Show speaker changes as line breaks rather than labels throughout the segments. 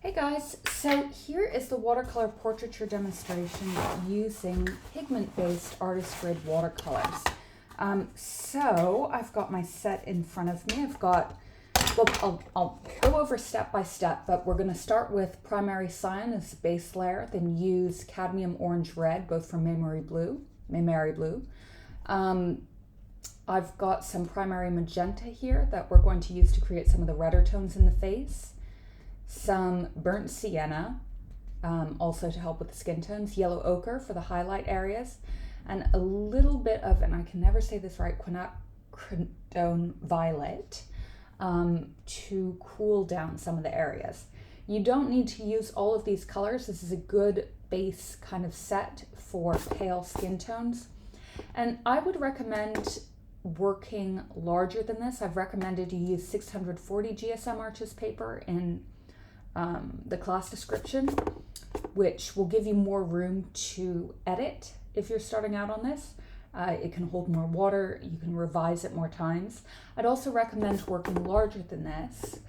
Hey guys, so here is the watercolor portraiture demonstration using pigment-based artist grid watercolors. So I've got my set in front of me. I'll go over step by step, but we're going to start with primary cyan as the base layer, then use cadmium orange red, both from Maimeriblu. I've got some primary magenta here that we're going to use to create some of the redder tones in the face. Some burnt sienna, also to help with the skin tones, yellow ochre for the highlight areas, and a little bit of, and I can never say this right, Quinacridone violet to cool down some of the areas. You don't need to use all of these colors. This is a good base kind of set for pale skin tones. And I would recommend working larger than this. I've recommended you use 640 GSM artist paper in the class description, which will give you more room to edit if you're starting out on this. It can hold more water, you can revise it more times. I'd also recommend working larger than this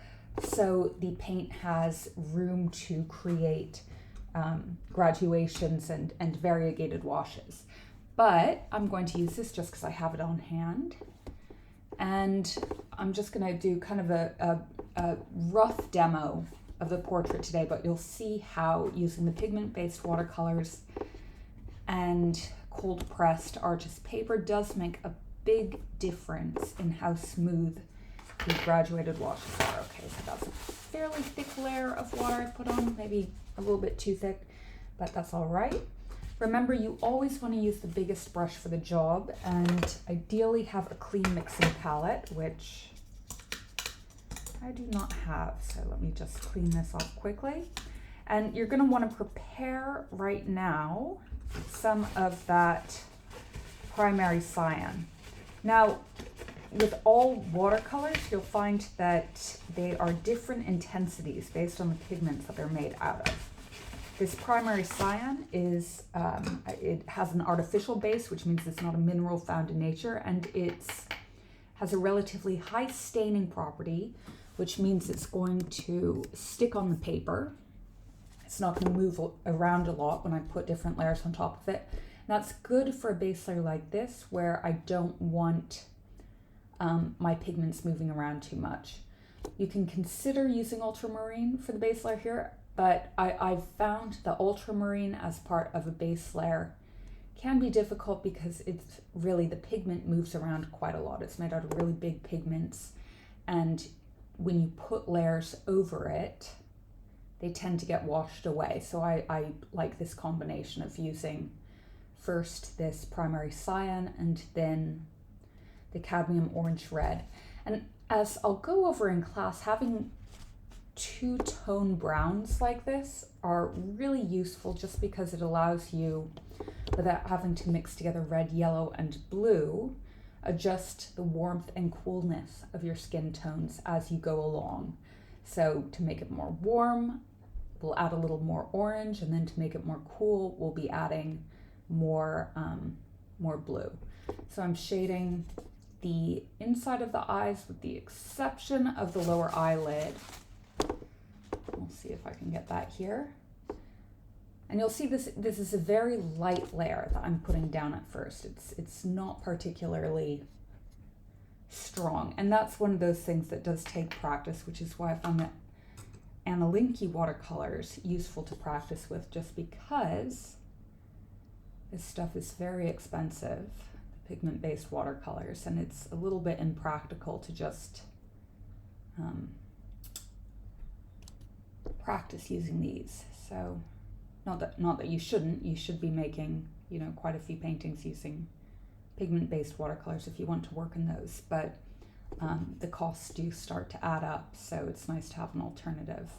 so the paint has room to create graduations and variegated washes. But I'm going to use this just because I have it on hand. And I'm just going to do kind of a rough demo of the portrait today, but you'll see how using the pigment-based watercolors and cold pressed artist paper does make a big difference in how smooth the graduated washes are. Okay, so that's a fairly thick layer of water I put on, maybe a little bit too thick, but that's all right. Remember, you always want to use the biggest brush for the job, and ideally have a clean mixing palette, which I do not have, so let me just clean this off quickly. And you're going to want to prepare right now some of that primary cyan. Now, with all watercolors, you'll find that they are different intensities based on the pigments that they're made out of. This primary cyan is, it has an artificial base, which means it's not a mineral found in nature, and it has a relatively high staining property, which means it's going to stick on the paper. It's not going to move around a lot when I put different layers on top of it. And that's good for a base layer like this, where I don't want my pigments moving around too much. You can consider using ultramarine for the base layer here, but I've found that ultramarine as part of a base layer can be difficult because it's really, the pigment moves around quite a lot. It's made out of really big pigments, and when you put layers over it, they tend to get washed away. So I like this combination of using first this primary cyan and then the cadmium orange red. And as I'll go over in class, having two-tone browns like this are really useful just because it allows you, without having to mix together red, yellow, and blue, adjust the warmth and coolness of your skin tones as you go along. So to make it more warm, we'll add a little more orange, and then to make it more cool, we'll be adding more blue. So I'm shading the inside of the eyes with the exception of the lower eyelid. We'll see if I can get that here. And you'll see this is a very light layer that I'm putting down at first. It's not particularly strong. And that's one of those things that does take practice, which is why I found that anilinky watercolors useful to practice with, just because this stuff is very expensive, pigment-based watercolors, and it's a little bit impractical to just practice using these. So not that you shouldn't. You should be making, quite a few paintings using pigment-based watercolors if you want to work in those, but the costs do start to add up, so it's nice to have an alternative.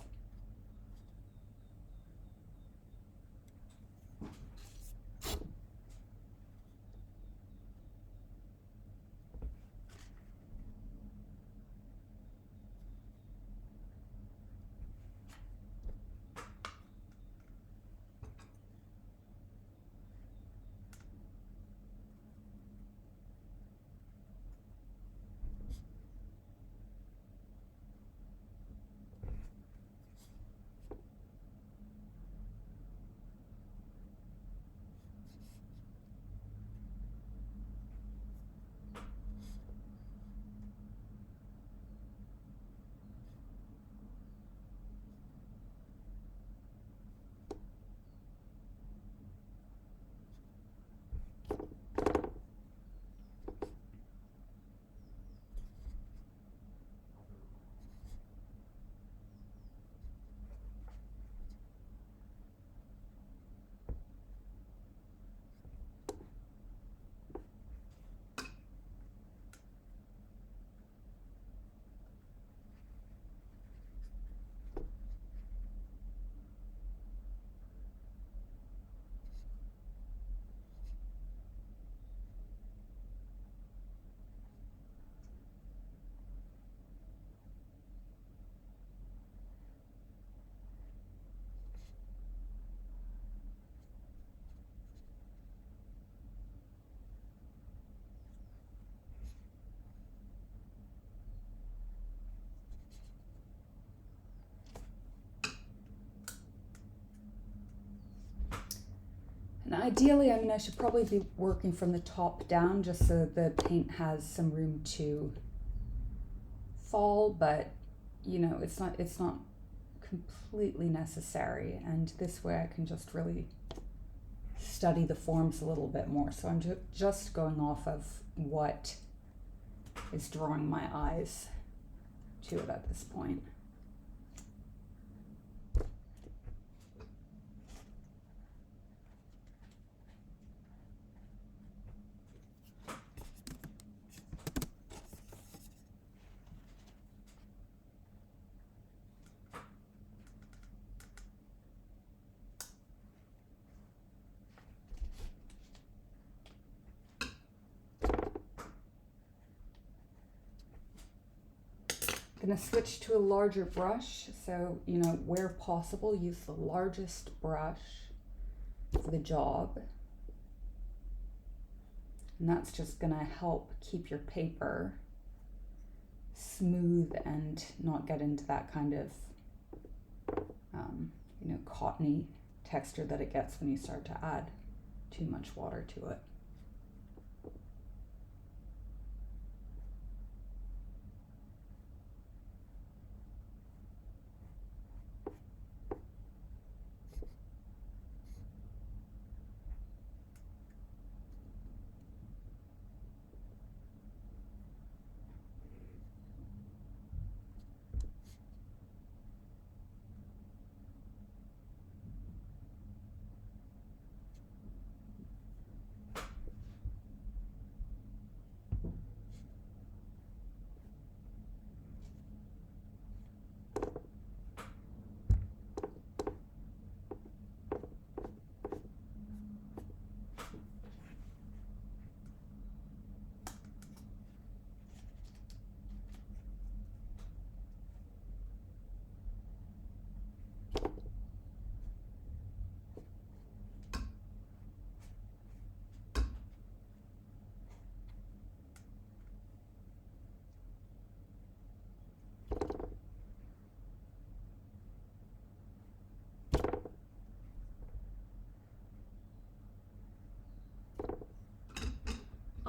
ideally, I mean, I should probably be working from the top down just so the paint has some room to fall, but you know, it's not completely necessary. And this way I can just really study the forms a little bit more. So I'm just going off of what is drawing my eyes to it at this point. I'm going to switch to a larger brush, so you know, where possible, use the largest brush for the job, and that's just going to help keep your paper smooth and not get into that kind of you know, cottony texture that it gets when you start to add too much water to it.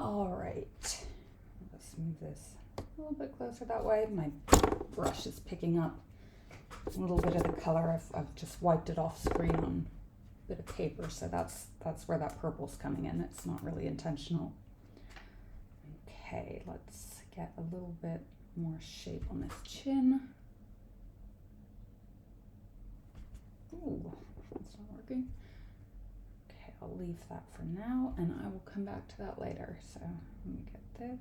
All right, let's move this a little bit closer that way. My brush is picking up a little bit of the color. I've just wiped it off screen on a bit of paper, so that's where that purple's coming in. It's not really intentional. Okay, let's get a little bit more shape on this chin. Ooh, that's not working. Okay, I'll leave that for now, and I will come back to that later. So let me get this.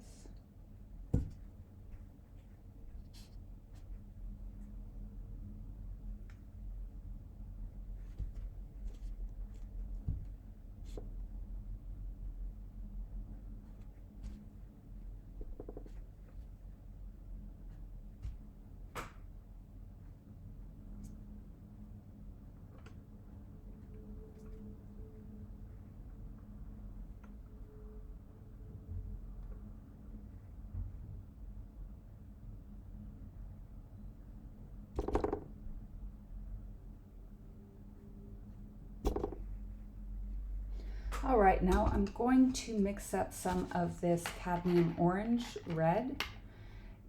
All right, now I'm going to mix up some of this cadmium orange red,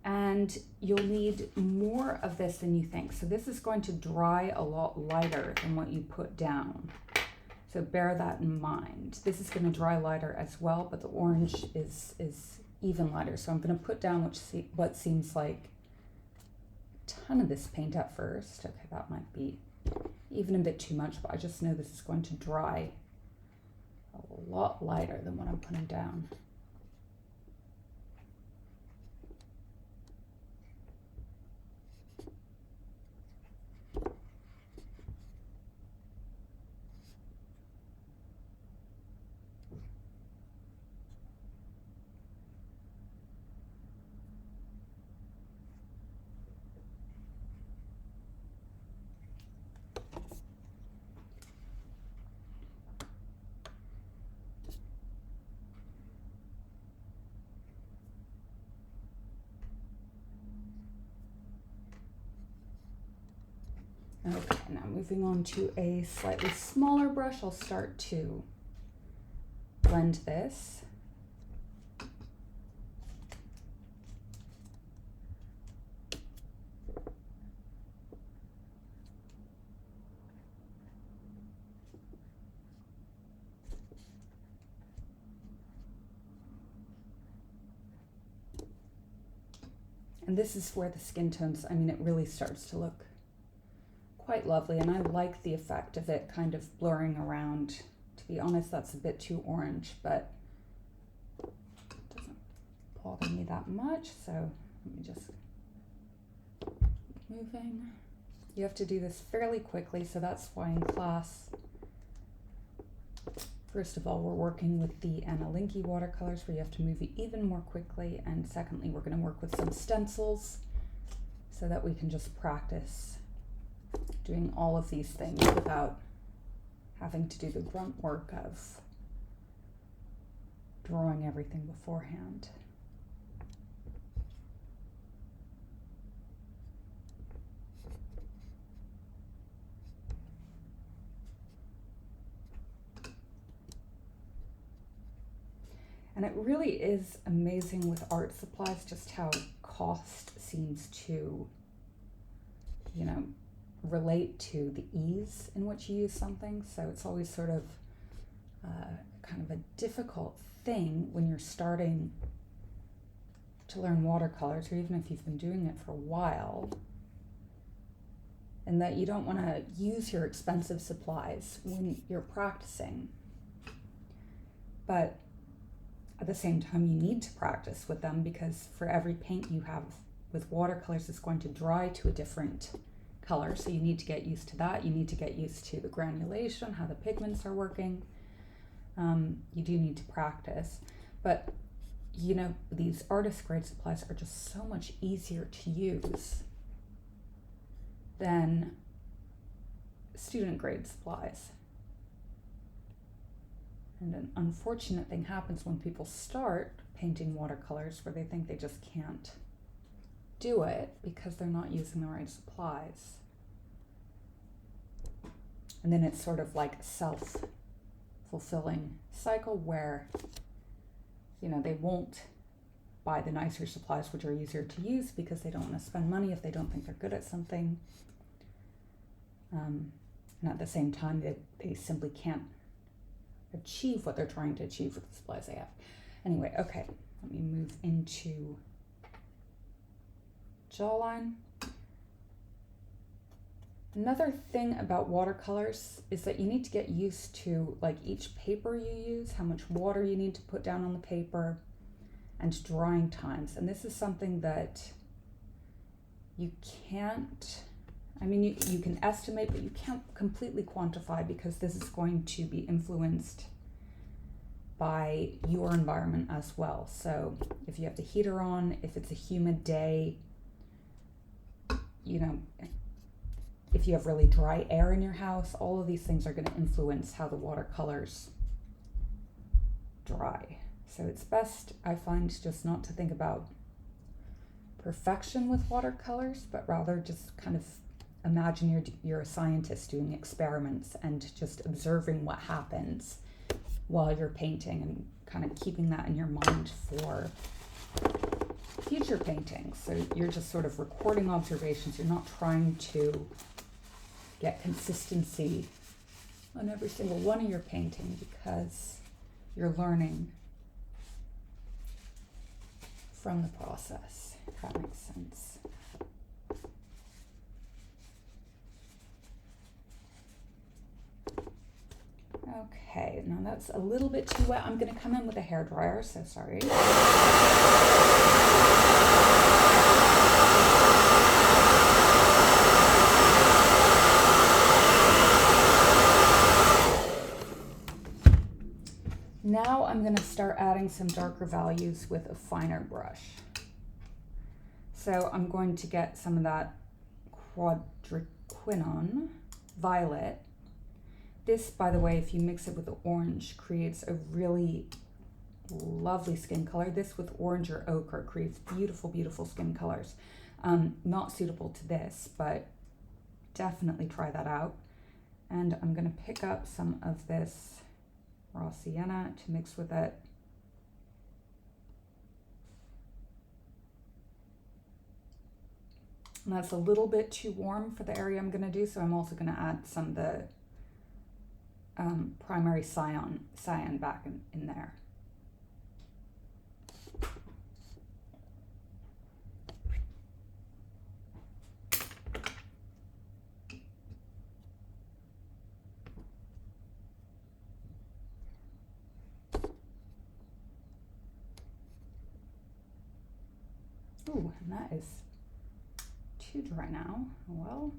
and you'll need more of this than you think. So this is going to dry a lot lighter than what you put down. So bear that in mind. This is going to dry lighter as well, but the orange is even lighter. So I'm going to put down what seems like a ton of this paint at first. Okay, that might be even a bit too much, but I just know this is going to dry a lot lighter than what I'm putting down. Okay, now moving on to a slightly smaller brush, I'll start to blend this. And this is where the skin tones, I mean, it really starts to look quite lovely, and I like the effect of it kind of blurring around. To be honest, that's a bit too orange, but it doesn't bother me that much. So let me just keep moving. You have to do this fairly quickly, so that's why in class, first of all, we're working with the Anna Linky watercolors where you have to move it even more quickly, and secondly, we're going to work with some stencils so that we can just practice doing all of these things without having to do the grunt work of drawing everything beforehand. And it really is amazing with art supplies just how cost seems to, you know, relate to the ease in which you use something. So it's always sort of kind of a difficult thing when you're starting to learn watercolors, or even if you've been doing it for a while, and that you don't want to use your expensive supplies when you're practicing. But at the same time, you need to practice with them, because for every paint you have with watercolors, it's going to dry to a different color. So you need to get used to that. You need to get used to the granulation, how the pigments are working. You do need to practice. But, you know, these artist grade supplies are just so much easier to use than student grade supplies. And an unfortunate thing happens when people start painting watercolors where they think they just can't do it because they're not using the right supplies. And then it's sort of like a self-fulfilling cycle where, you know, they won't buy the nicer supplies which are easier to use because they don't want to spend money if they don't think they're good at something. And at the same time, they simply can't achieve what they're trying to achieve with the supplies they have. Anyway, okay, let me move into jawline. Another thing about watercolors is that you need to get used to like each paper you use, how much water you need to put down on the paper, and drying times. And this is something that you can't, I mean, you can estimate, but you can't completely quantify, because this is going to be influenced by your environment as well. So if you have the heater on, if it's a humid day, you know, if you have really dry air in your house, all of these things are going to influence how the watercolors dry. So it's best, I find, just not to think about perfection with watercolors, but rather just kind of imagine you're a scientist doing experiments and just observing what happens while you're painting, and kind of keeping that in your mind for future paintings. So you're just sort of recording observations. You're not trying to get consistency on every single one of your painting, because you're learning from the process, if that makes sense. Okay, now that's a little bit too wet. I'm going to come in with a hairdryer, so sorry. Now I'm going to start adding some darker values with a finer brush. So I'm going to get some of that Quinacridone violet. This, by the way, if you mix it with the orange, creates a really lovely skin color. This with orange or ochre creates beautiful, beautiful skin colors. Not suitable to this, but definitely try that out. And I'm going to pick up some of this raw sienna to mix with it. And that's a little bit too warm for the area I'm going to do, so I'm also going to add some of the primary cyan back in there. Ooh, and that is too dry now. Well,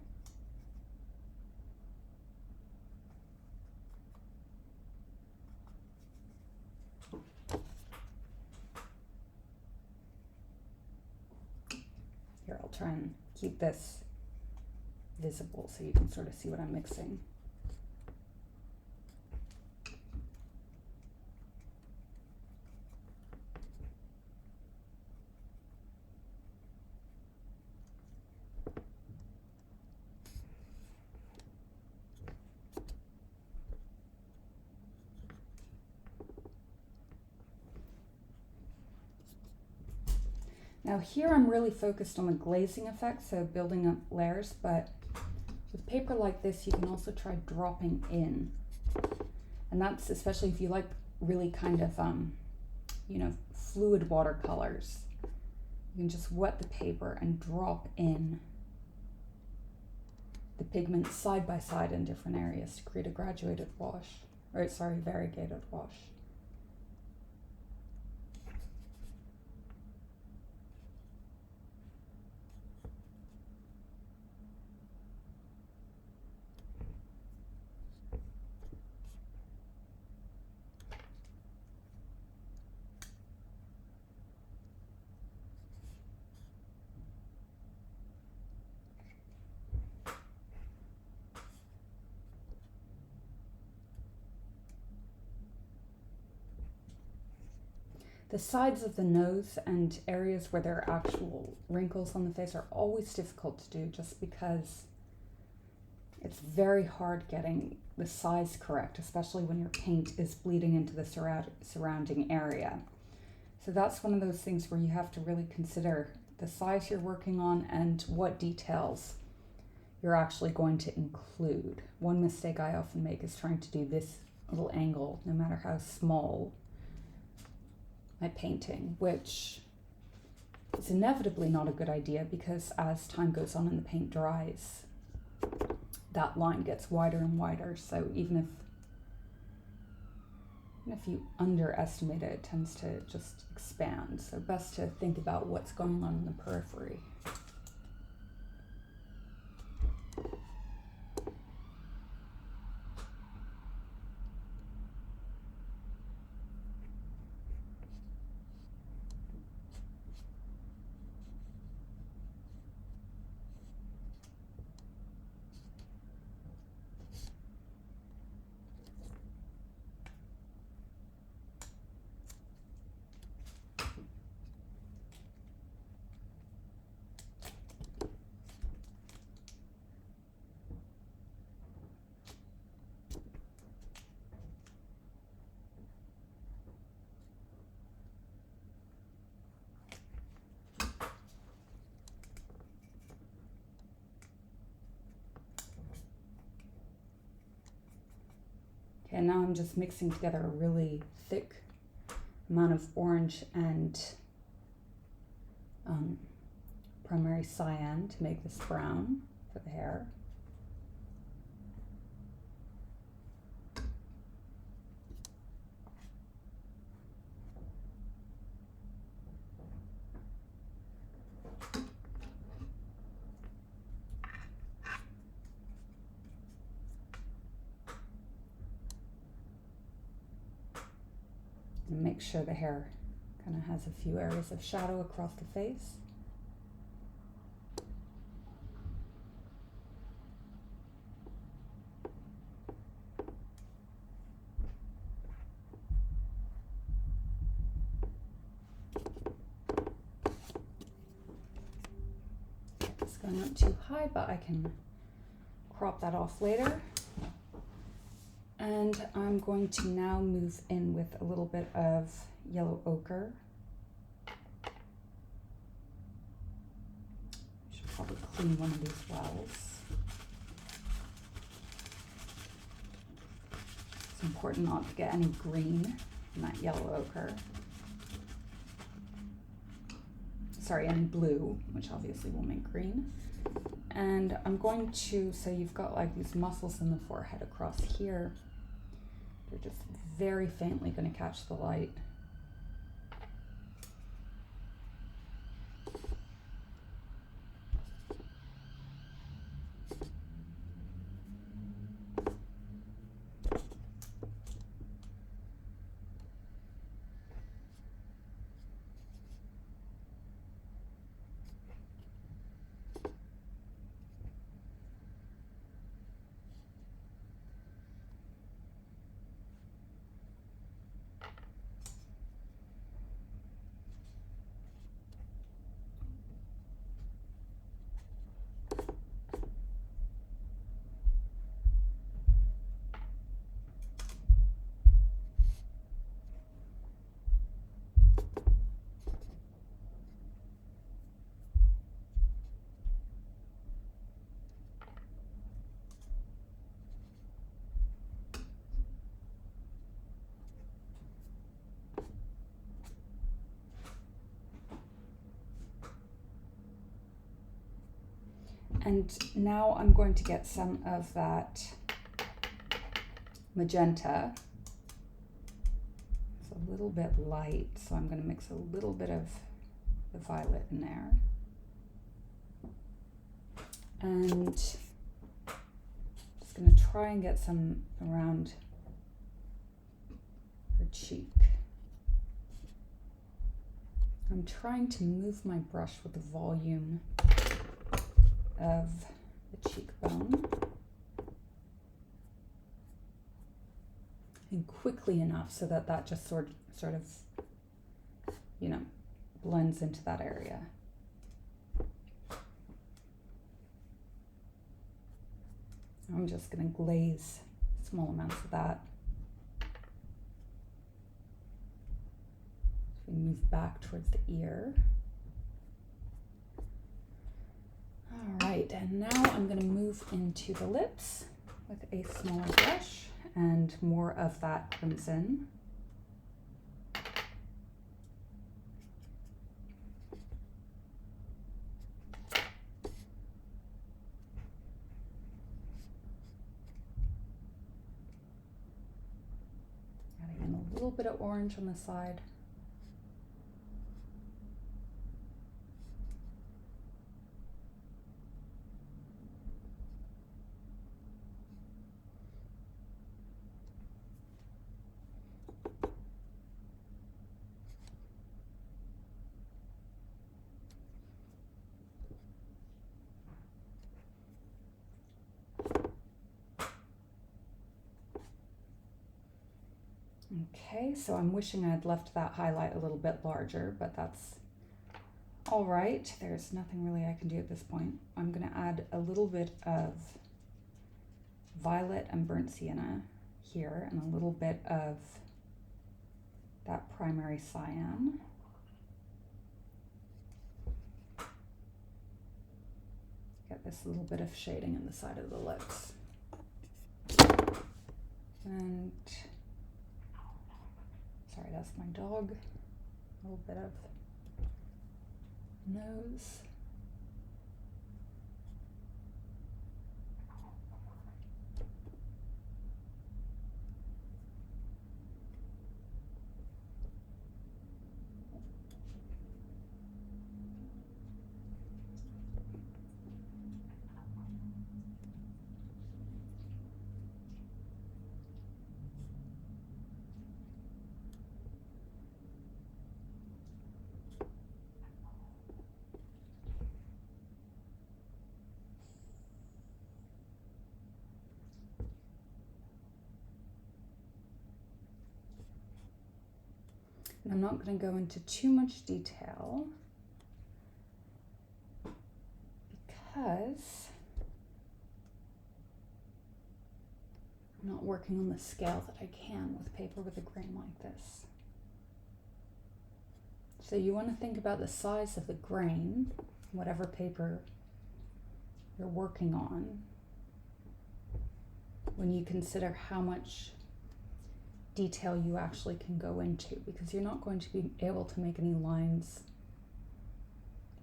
here, I'll try and keep this visible so you can sort of see what I'm mixing. Now here I'm really focused on the glazing effect, so building up layers, but with paper like this you can also try dropping in. And that's especially if you like really kind of, you know, fluid watercolors. You can just wet the paper and drop in the pigments side by side in different areas to create a graduated wash, or sorry, variegated wash. The sides of the nose and areas where there are actual wrinkles on the face are always difficult to do just because it's very hard getting the size correct, especially when your paint is bleeding into the surrounding area. So that's one of those things where you have to really consider the size you're working on and what details you're actually going to include. One mistake I often make is trying to do this little angle, no matter how small my painting, which is inevitably not a good idea because as time goes on and the paint dries, that line gets wider and wider. So even if you underestimate it, it tends to just expand. So best to think about what's going on in the periphery. Okay, now I'm just mixing together a really thick amount of orange and primary cyan to make this brown for the hair. And make sure the hair kind of has a few areas of shadow across the face. It's going up too high, but I can crop that off later. And I'm going to now move in with a little bit of yellow ochre. Should probably clean one of these wells. It's important not to get any green in that yellow ochre. Sorry, any blue, which obviously will make green. And I'm going to, so you've got like these muscles in the forehead across here. They're just very faintly going to catch the light. And now I'm going to get some of that magenta. It's a little bit light, so I'm going to mix a little bit of the violet in there. And just going to try and get some around her cheek. I'm trying to move my brush with the volume of the cheekbone and quickly enough so that that just sort of, you know, blends into that area. I'm just going to glaze small amounts of that. So we move back towards the ear. All right, and now I'm going to move into the lips with a smaller brush and more of that crimson. Adding in a little bit of orange on the side. Okay, so I'm wishing I'd left that highlight a little bit larger, but that's all right. There's nothing really I can do at this point. I'm going to add a little bit of violet and burnt sienna here and a little bit of that primary cyan. Get this little bit of shading in the side of the lips. And sorry, that's my dog. A little bit of nose. And I'm not going to go into too much detail because I'm not working on the scale that I can with paper with a grain like this. So you want to think about the size of the grain, whatever paper you're working on, when you consider how much detail you actually can go into, because you're not going to be able to make any lines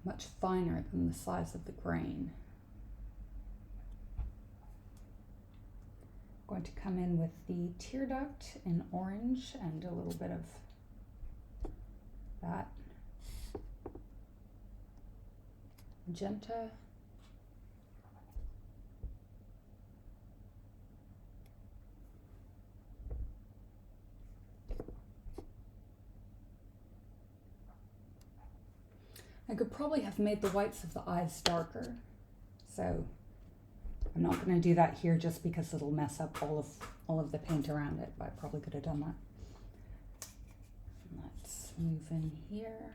much finer than the size of the grain. I'm going to come in with the tear duct in orange and a little bit of that magenta. I could probably have made the whites of the eyes darker, so I'm not going to do that here just because it'll mess up all of the paint around it, but I probably could have done that. Let's move in here.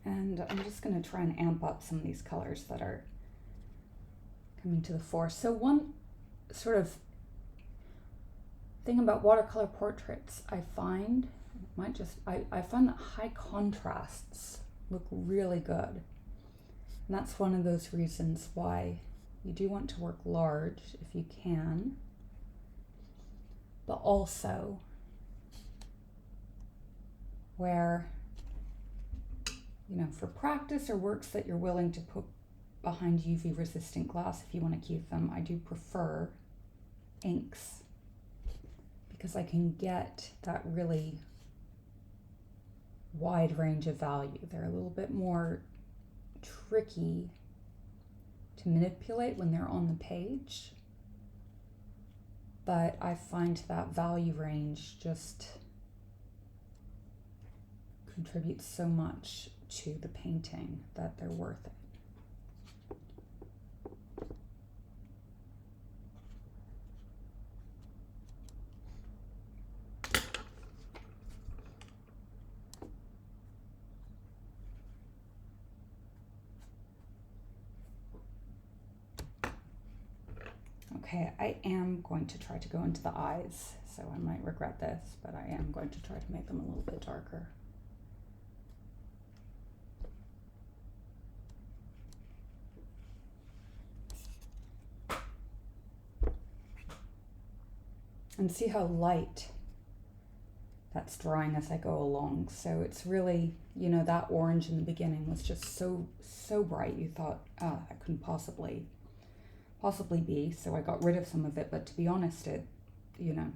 And I'm just going to try and amp up some of these colors that are coming to the fore. So one sort of thing about watercolor portraits I find, I find that high contrasts look really good. And that's one of those reasons why you do want to work large if you can, but also where, you know, for practice or works that you're willing to put behind UV resistant glass, if you want to keep them, I do prefer inks because I can get that really wide range of value. They're a little bit more tricky to manipulate when they're on the page, but I find that value range just contributes so much to the painting that they're worth it. Okay, I am going to try to go into the eyes, so I might regret this, but I am going to try to make them a little bit darker. And see how light that's drying as I go along. So it's really, you know, that orange in the beginning was just so bright. You thought, oh, that couldn't possibly be. So I got rid of some of it, but to be honest, it, you know,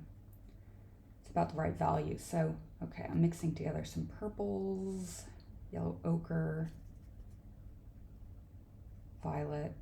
it's about the right value. So, okay, I'm mixing together some purples, yellow ochre, violet.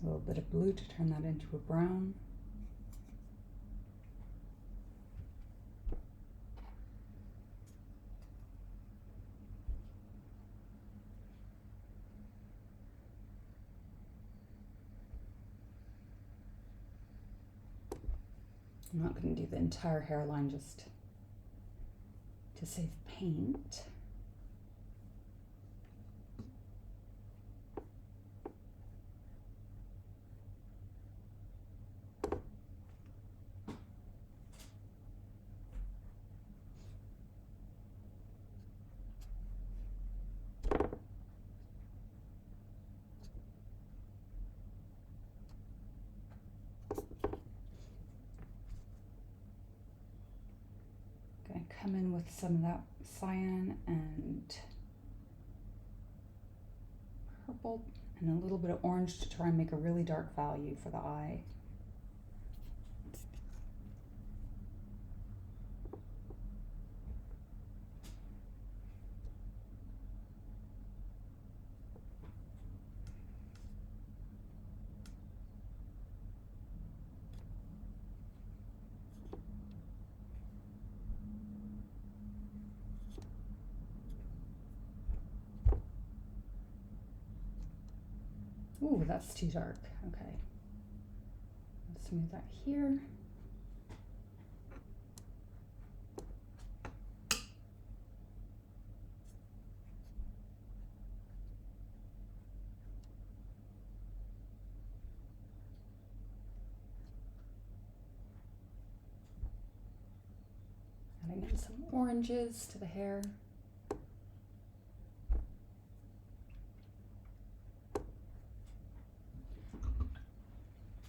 A little bit of blue to turn that into a brown. I'm not going to do the entire hairline just to save paint. Come in with some of that cyan and purple and a little bit of orange to try and make a really dark value for the eye. Ooh, that's too dark. Okay. Let's move that here. Adding in some oranges to the hair.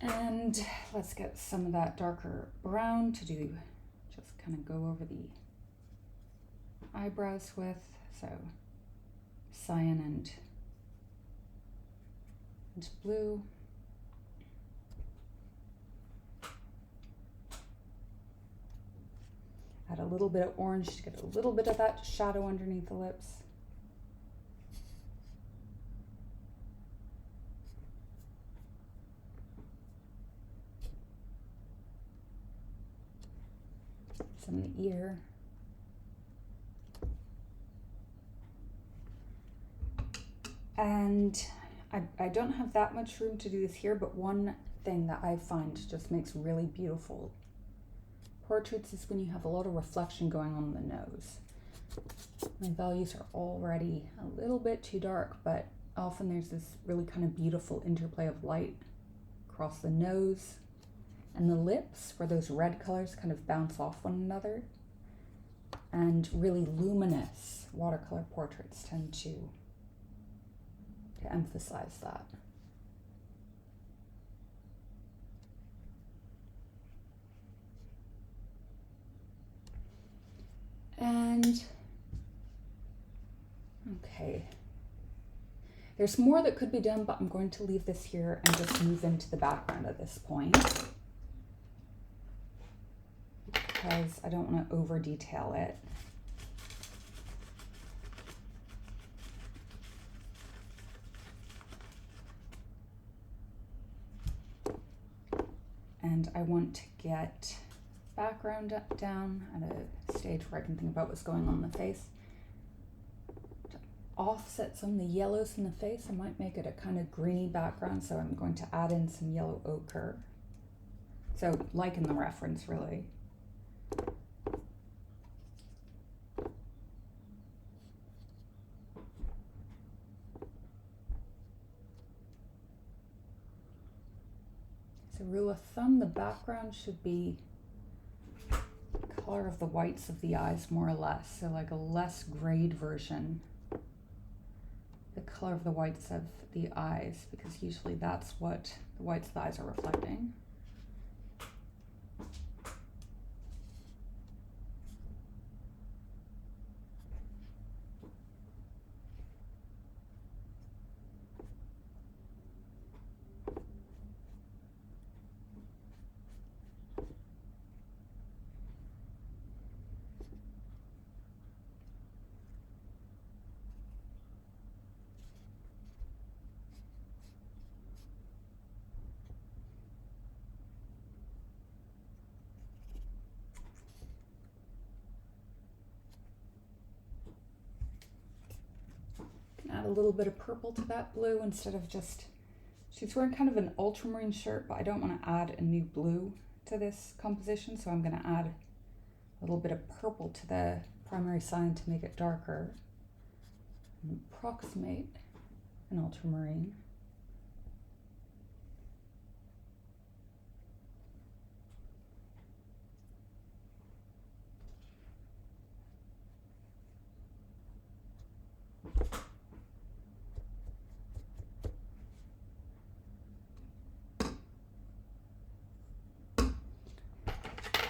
And let's get some of that darker brown to do, just kind of go over the eyebrows with. So cyan and blue. Add a little bit of orange to get a little bit of that shadow underneath the lips. Some in the ear. And I don't have that much room to do this here, but one thing that I find just makes really beautiful portraits is when you have a lot of reflection going on in the nose. My values are already a little bit too dark, but often there's this really kind of beautiful interplay of light across the nose and the lips, where those red colors kind of bounce off one another. And really luminous watercolor portraits tend to emphasize that. And okay, there's more that could be done, but I'm going to leave this here and just move into the background at this point, because I don't want to over detail it. And I want to get background down at a stage where I can think about what's going on in the face. To offset some of the yellows in the face, I might make it a kind of greeny background, so I'm going to add in some yellow ochre. So like in the reference, really. So rule of thumb, the background should be the color of the whites of the eyes, more or less. So like a less grayed version. The color of the whites of the eyes, because usually that's what the whites of the eyes are reflecting. Add a little bit of purple to that blue instead of just, she's wearing kind of an ultramarine shirt, but I don't want to add a new blue to this composition, so I'm going to add a little bit of purple to the primary cyan to make it darker and approximate an ultramarine.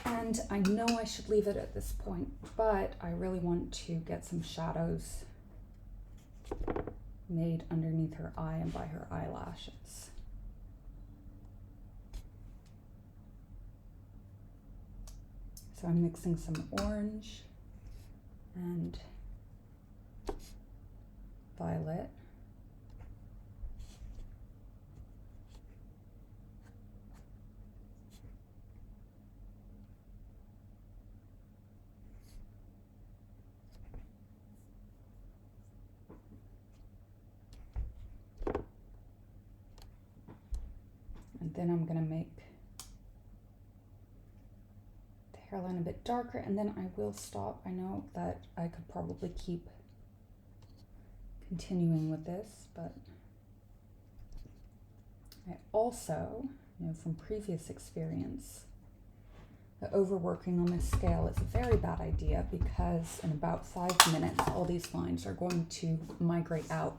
And I know I should leave it at this point, but I really want to get some shadows made underneath her eye and by her eyelashes. So I'm mixing some orange and violet. And then I'm going to make the hairline a bit darker, and then I will stop. I know that I could probably keep continuing with this, but I also know from previous experience that overworking on this scale is a very bad idea, because in about 5 minutes all these lines are going to migrate out.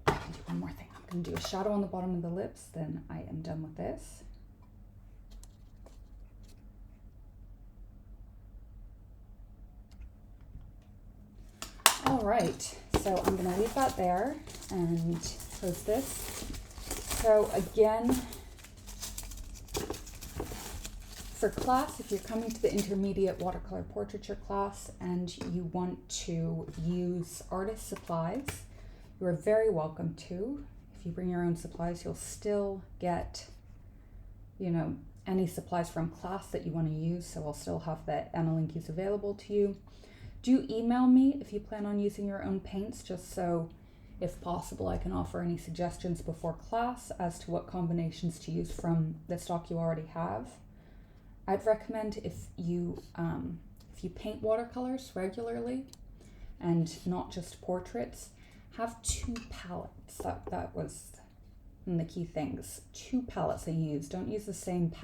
I can do one more thing. I'm going to do a shadow on the bottom of the lips, then I am done with this. All right, so I'm going to leave that there and close this. So again, for class, if you're coming to the intermediate watercolor portraiture class and you want to use artist supplies, you are very welcome to. If you bring your own supplies, you'll still get, you know, any supplies from class that you want to use, so I'll still have the Analinkies available to you. Do email me if you plan on using your own paints, just so, if possible, I can offer any suggestions before class as to what combinations to use from the stock you already have. I'd recommend if you paint watercolors regularly and not just portraits, have 2 palettes. That was one of the key things. 2 palettes I use. Don't use the same palette